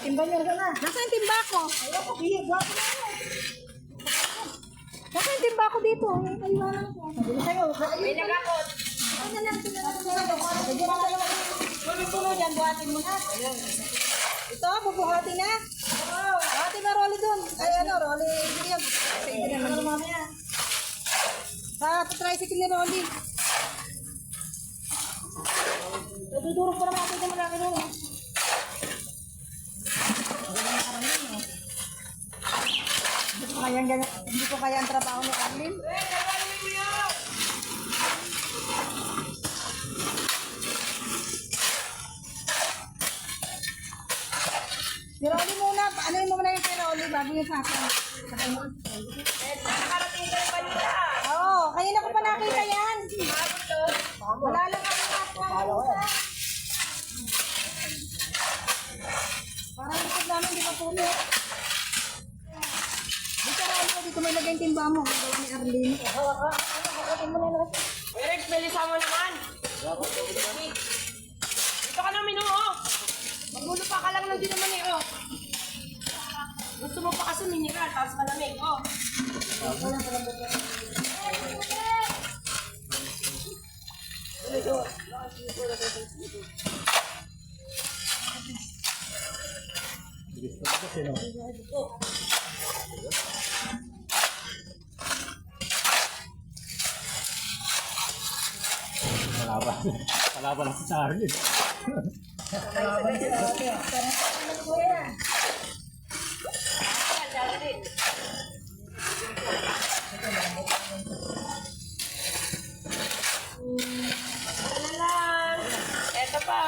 timba niyo na. Nasaan yung timba ko? Ayoko, bihig. Wapo na ako. Nasaan yung timba ko dito? Ayunan ko. Sabi sa'yo. May nagakot. Ano na lang sila na Lagyan mo tayo. Tulo-tulo dyan, buhatin mo na. Ito, bubuhati na. Buhati na Rolly dun. Ay ano, Rolly. Sige yan. Sige yan. Ano mamaya? Sa tricycle ni Rolly. Nadudurog pa naman ako dyan malaki nun. Hindi ko kaya ang trabaho ni Arlene. Si Rolly muna. Ano yung muna yung kay Rolly bago yung sa akin? Nakarating ko yung balita. Oo, kanina ko pa nakita yan. Wala lang kami nakita. Parang likod namin, di pa puno. Dito Rolly, dito may lagay yung timba mo. Ang gawa ni Arlene. Rex, bilisa mo naman. Dito ka na minuo. Magulo pa ka lang lang din naman eh, oh. Gusto mo pa kasi mineral, tapos malamig, oh. Kalaban ako sa Arlene. Ano lang. Eto pa.